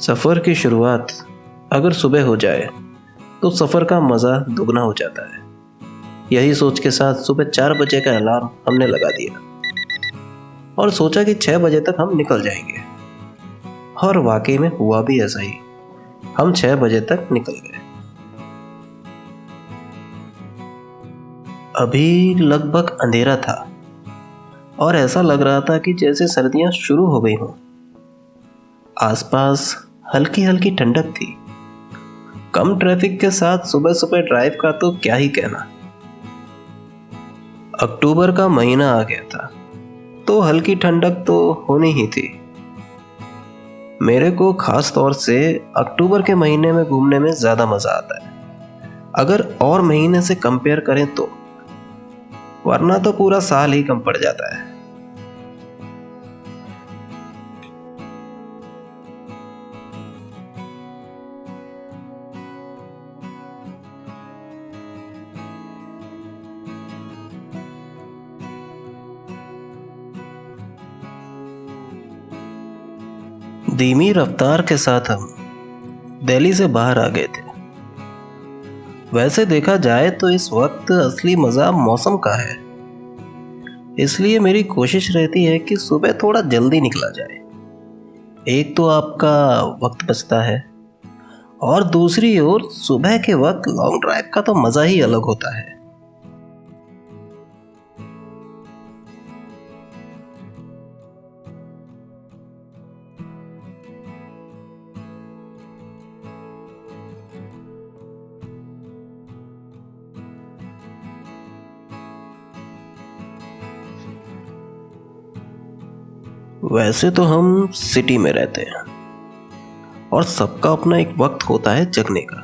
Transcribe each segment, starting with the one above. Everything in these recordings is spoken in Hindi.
सफ़र की शुरुआत अगर सुबह हो जाए तो सफ़र का मज़ा दुगना हो जाता है। यही सोच के साथ सुबह 4 बजे का अलार्म हमने लगा दिया और सोचा कि 6 बजे तक हम निकल जाएंगे। और वाकई में हुआ भी ऐसा ही। हम 6 बजे तक निकल गए। अभी लगभग अंधेरा था और ऐसा लग रहा था कि जैसे सर्दियां शुरू हो गई हों। आसपास हल्की हल्की ठंडक थी। कम ट्रैफिक के साथ सुबह सुबह ड्राइव का तो क्या ही कहना। अक्टूबर का महीना आ गया था तो हल्की ठंडक तो होनी ही थी। मेरे को खास तौर से अक्टूबर के महीने में घूमने में ज़्यादा मज़ा आता है, अगर और महीने से कंपेयर करें तो, वरना तो पूरा साल ही कम पड़ जाता है। धीमी रफ्तार के साथ हम दिल्ली से बाहर आ गए थे। वैसे देखा जाए तो इस वक्त असली मज़ा मौसम का है, इसलिए मेरी कोशिश रहती है कि सुबह थोड़ा जल्दी निकला जाए। एक तो आपका वक्त बचता है और दूसरी ओर सुबह के वक्त लॉन्ग ड्राइव का तो मज़ा ही अलग होता है। वैसे तो हम सिटी में रहते हैं और सबका अपना एक वक्त होता है जगने का,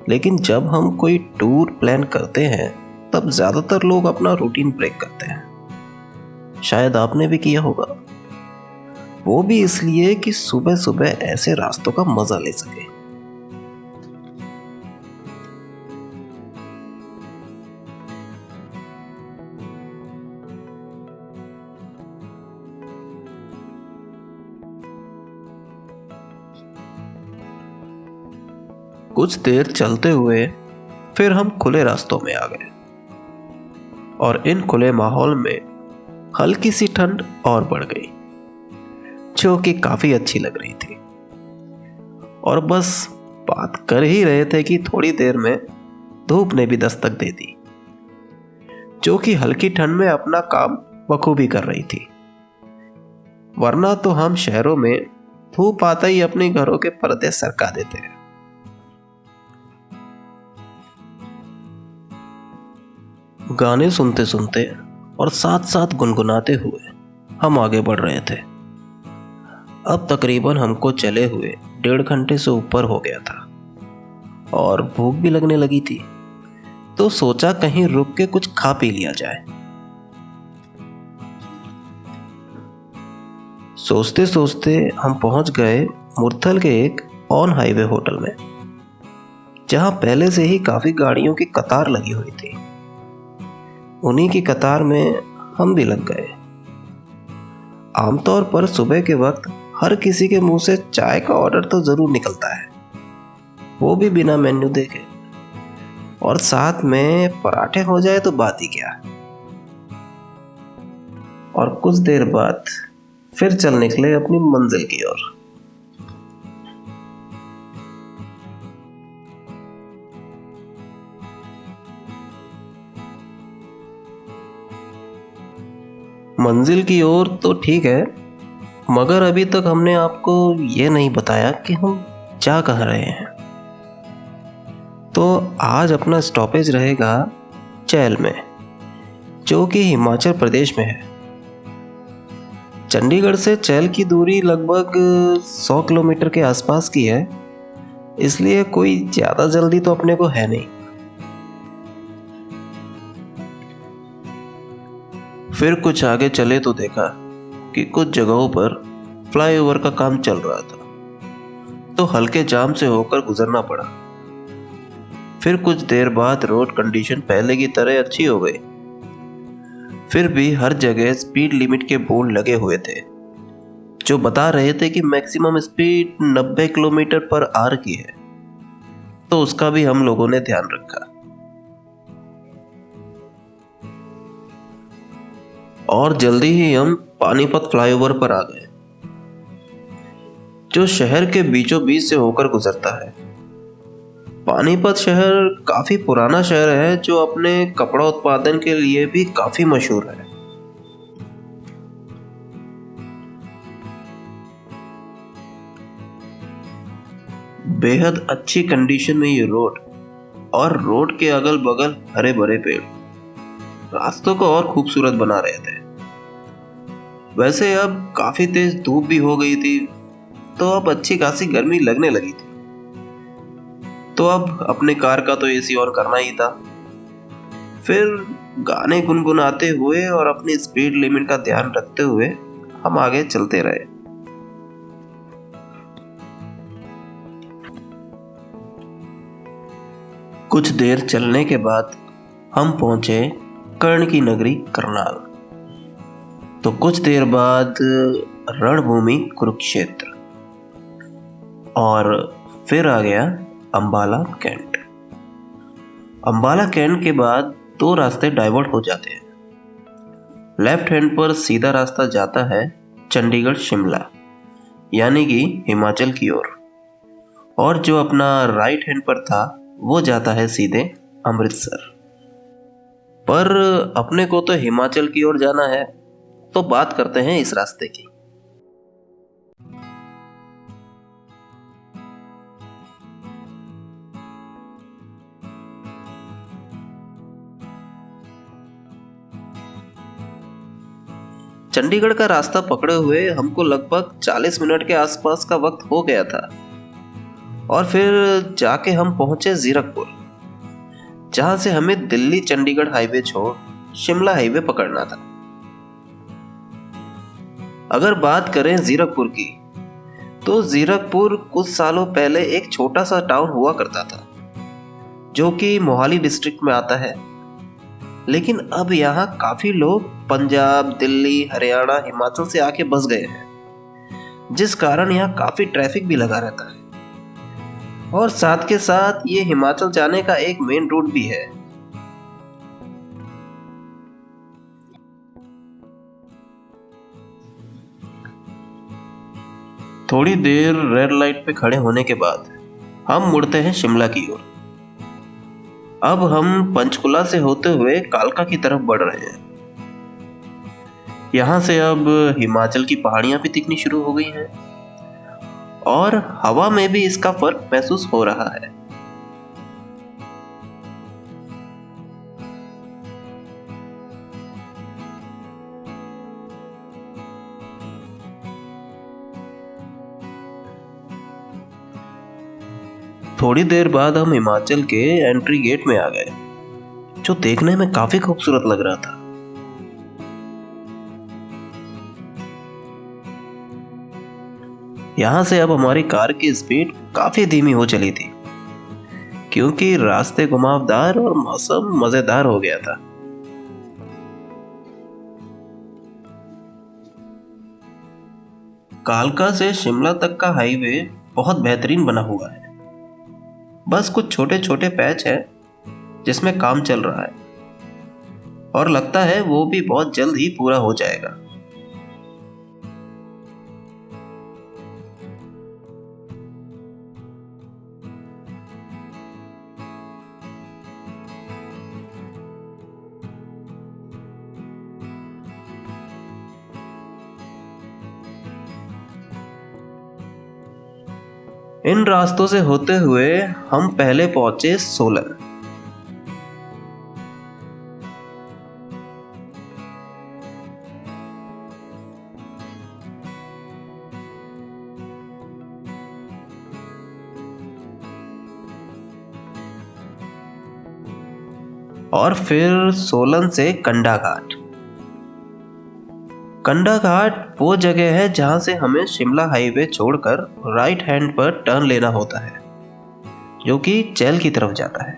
लेकिन जब हम कोई टूर प्लान करते हैं तब ज़्यादातर लोग अपना रूटीन ब्रेक करते हैं। शायद आपने भी किया होगा, वो भी इसलिए कि सुबह सुबह ऐसे रास्तों का मज़ा ले सके। कुछ देर चलते हुए फिर हम खुले रास्तों में आ गए और इन खुले माहौल में हल्की सी ठंड और बढ़ गई, जो कि काफी अच्छी लग रही थी। और बस बात कर ही रहे थे कि थोड़ी देर में धूप ने भी दस्तक दे दी, जो कि हल्की ठंड में अपना काम बखूबी कर रही थी। वरना तो हम शहरों में धूप आते ही अपने घरों के पर्दे सरका देते हैं। गाने सुनते सुनते और साथ साथ गुनगुनाते हुए हम आगे बढ़ रहे थे। अब तकरीबन हमको चले हुए 1.5 घंटे से ऊपर हो गया था और भूख भी लगने लगी थी, तो सोचा कहीं रुक के कुछ खा पी लिया जाए। सोचते सोचते हम पहुंच गए मुरथल के एक ऑन हाईवे होटल में, जहां पहले से ही काफी गाड़ियों की कतार लगी हुई थी। उन्हीं की कतार में हम भी लग गए। आमतौर पर सुबह के वक्त हर किसी के मुंह से चाय का ऑर्डर तो जरूर निकलता है, वो भी बिना मेन्यू देखे, और साथ में पराठे हो जाए तो बात ही क्या। और कुछ देर बाद फिर चल निकले अपनी मंजिल की ओर। मंजिल की ओर तो ठीक है, मगर अभी तक हमने आपको ये नहीं बताया कि हम जा कहाँ रहे हैं। तो आज अपना स्टॉपेज रहेगा चैल में, जो कि हिमाचल प्रदेश में है। चंडीगढ़ से चैल की दूरी लगभग 100 किलोमीटर के आसपास की है, इसलिए कोई ज़्यादा जल्दी तो अपने को है नहीं। फिर कुछ आगे चले तो देखा कि कुछ जगहों पर फ्लाईओवर का काम चल रहा था, तो हल्के जाम से होकर गुजरना पड़ा। फिर कुछ देर बाद रोड कंडीशन पहले की तरह अच्छी हो गई। फिर भी हर जगह स्पीड लिमिट के बोर्ड लगे हुए थे, जो बता रहे थे कि maximum speed 90 kilometre per hour की है, तो उसका भी हम लोगों ने ध्यान रखा। और जल्दी ही हम पानीपत फ्लाईओवर पर आ गए, जो शहर के बीचों बीच से होकर गुजरता है। पानीपत शहर काफी पुराना शहर है, जो अपने कपड़ा उत्पादन के लिए भी काफी मशहूर है। बेहद अच्छी कंडीशन में ये रोड और रोड के अगल बगल हरे भरे पेड़ रास्तों को और खूबसूरत बना रहे थे। वैसे अब काफी तेज धूप भी हो गई थी, तो अब अच्छी खासी गर्मी लगने लगी थी। तो अब अपने कार का तो एसी ऑन करना ही था। फिर गाने गुनगुनाते हुए और अपनी स्पीड लिमिट का ध्यान रखते हुए हम आगे चलते रहे। कुछ देर चलने के बाद हम पहुंचे कर्ण की नगरी करनाल। तो कुछ देर बाद रणभूमि कुरुक्षेत्र और फिर आ गया अंबाला कैंट। अंबाला कैंट के बाद 2 रास्ते डाइवर्ट हो जाते हैं। लेफ्ट हैंड पर सीधा रास्ता जाता है चंडीगढ़ शिमला यानी कि हिमाचल की ओर, और जो अपना राइट हैंड पर था वो जाता है सीधे अमृतसर। पर अपने को तो हिमाचल की ओर जाना है, तो बात करते हैं इस रास्ते की। चंडीगढ़ का रास्ता पकड़े हुए हमको लगभग 40 मिनट के आसपास का वक्त हो गया था, और फिर जाके हम पहुंचे जीरकपुर, जहां से हमें दिल्ली चंडीगढ़ हाईवे छोड़ शिमला हाईवे पकड़ना था। अगर बात करें जीरकपुर की, तो जीरकपुर कुछ सालों पहले एक छोटा सा टाउन हुआ करता था, जो कि मोहाली डिस्ट्रिक्ट में आता है। लेकिन अब यहाँ काफी लोग पंजाब, दिल्ली, हरियाणा, हिमाचल से आके बस गए हैं, जिस कारण यहाँ काफी ट्रैफिक भी लगा रहता है। और साथ के साथ ये हिमाचल जाने का एक मेन रूट भी है। थोड़ी देर रेड लाइट पे खड़े होने के बाद हम मुड़ते हैं शिमला की ओर। अब हम पंचकुला से होते हुए कालका की तरफ बढ़ रहे हैं। यहां से अब हिमाचल की पहाड़ियां भी दिखनी शुरू हो गई हैं, और हवा में भी इसका फर्क महसूस हो रहा है। थोड़ी देर बाद हम हिमाचल के एंट्री गेट में आ गए, जो देखने में काफी खूबसूरत लग रहा था। यहां से अब हमारी कार की स्पीड काफी धीमी हो चली थी, क्योंकि रास्ते घुमावदार और मौसम मजेदार हो गया था। कालका से शिमला तक का हाईवे बहुत बेहतरीन बना हुआ है। बस कुछ छोटे छोटे पैच हैं जिसमें काम चल रहा है, और लगता है वो भी बहुत जल्द ही पूरा हो जाएगा। इन रास्तों से होते हुए हम पहले पहुंचे सोलन। और फिर सोलन से कंडा घाट। कंडा घाट वो जगह है जहां से हमें शिमला हाईवे छोड़कर राइट हैंड पर टर्न लेना होता है, जो कि चैल की तरफ जाता है।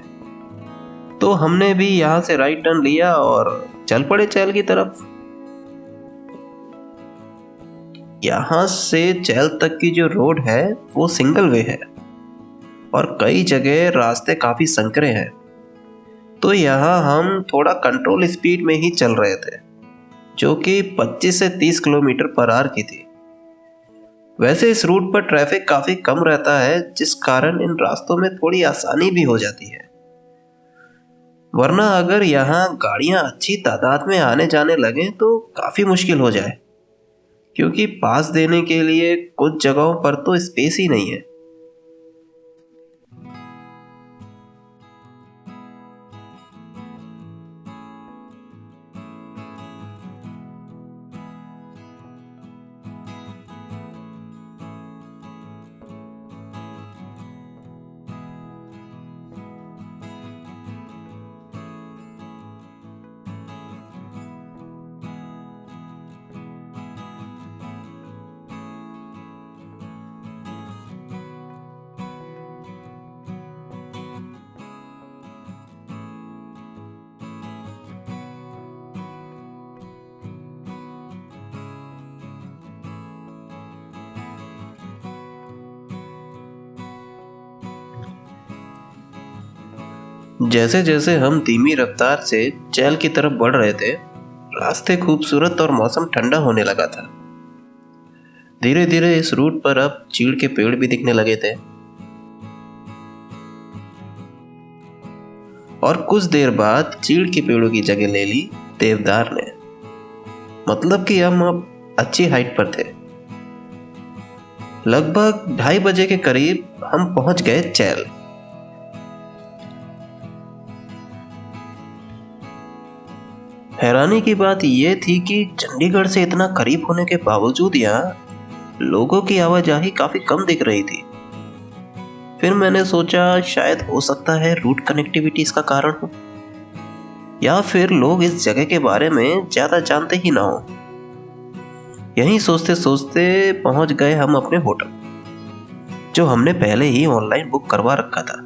तो हमने भी यहां से राइट टर्न लिया और चल पड़े चैल की तरफ। यहाँ से चैल तक की जो रोड है वो सिंगल वे है और कई जगह रास्ते काफी संकरे हैं। तो यहाँ हम थोड़ा कंट्रोल स्पीड में ही चल रहे थे, जो कि 25 से 30 किलोमीटर पर आवर की थी। वैसे इस रूट पर ट्रैफिक काफी कम रहता है, जिस कारण इन रास्तों में थोड़ी आसानी भी हो जाती है। वरना अगर यहाँ गाड़ियां अच्छी तादाद में आने जाने लगे तो काफी मुश्किल हो जाए, क्योंकि पास देने के लिए कुछ जगहों पर तो स्पेस ही नहीं है। जैसे जैसे हम धीमी रफ्तार से चैल की तरफ बढ़ रहे थे, रास्ते खूबसूरत और मौसम ठंडा होने लगा था। धीरे धीरे इस रूट पर अब चीड़ के पेड़ भी दिखने लगे थे और कुछ देर बाद चीड़ के पेड़ों की जगह ले ली देवदार ने। मतलब कि हम अब अच्छी हाइट पर थे। लगभग 2:30 बजे के करीब हम पहुंच गए चैल। हैरानी की बात यह थी कि चंडीगढ़ से इतना करीब होने के बावजूद यहाँ लोगों की आवाजाही काफी कम दिख रही थी। फिर मैंने सोचा शायद हो सकता है रूट कनेक्टिविटी इसका कारण हो, या फिर लोग इस जगह के बारे में ज्यादा जानते ही ना हो। यहीं सोचते सोचते पहुंच गए हम अपने होटल, जो हमने पहले ही ऑनलाइन बुक करवा रखा था।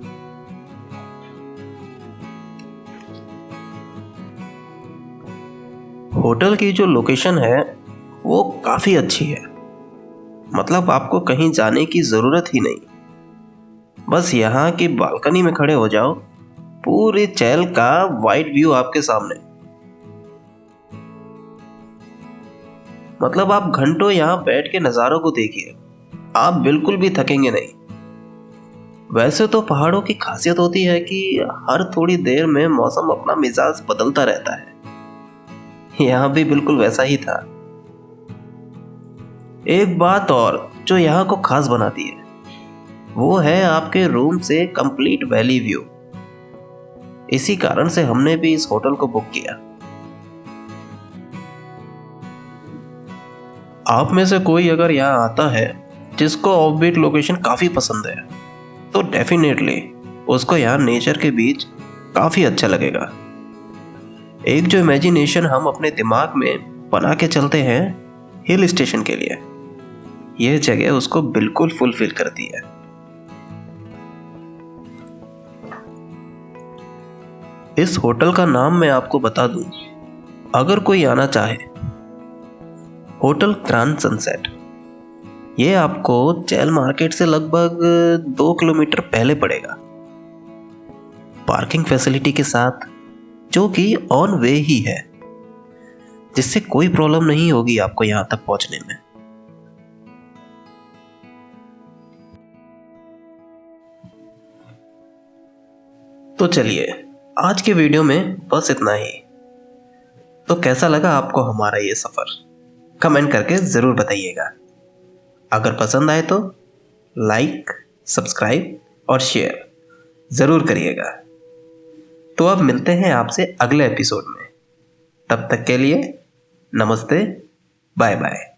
होटल की जो लोकेशन है वो काफी अच्छी है। मतलब आपको कहीं जाने की जरूरत ही नहीं, बस यहाँ की बालकनी में खड़े हो जाओ, पूरे चैल का वाइड व्यू आपके सामने। मतलब आप घंटों यहाँ बैठ के नज़ारों को देखिए, आप बिल्कुल भी थकेंगे नहीं। वैसे तो पहाड़ों की खासियत होती है कि हर थोड़ी देर में मौसम अपना मिजाज बदलता रहता है। यहाँ भी बिल्कुल वैसा ही था। एक बात और जो यहाँ को खास बनाती है वो है आपके रूम से कंप्लीट वैली व्यू। इसी कारण से हमने भी इस होटल को बुक किया। आप में से कोई अगर यहाँ आता है जिसको ऑफबीट लोकेशन काफी पसंद है, तो डेफिनेटली उसको यहाँ नेचर के बीच काफी अच्छा लगेगा। एक जो इमेजिनेशन हम अपने दिमाग में बना के चलते हैं हिल स्टेशन के लिए, यह जगह उसको बिल्कुल फुलफिल करती है। इस होटल का नाम मैं आपको बता दूं, अगर कोई आना चाहे, होटल ग्रैंड सनसेट। ये आपको चैल मार्केट से लगभग 2 किलोमीटर पहले पड़ेगा, पार्किंग फैसिलिटी के साथ, जो कि ऑन वे ही है, जिससे कोई प्रॉब्लम नहीं होगी आपको यहां तक पहुंचने में। तो चलिए आज के वीडियो में बस इतना ही। तो कैसा लगा आपको हमारा ये सफर, कमेंट करके जरूर बताइएगा। अगर पसंद आए तो लाइक, सब्सक्राइब और शेयर जरूर करिएगा। तो अब मिलते हैं आपसे अगले एपिसोड में। तब तक के लिए नमस्ते, बाय बाय।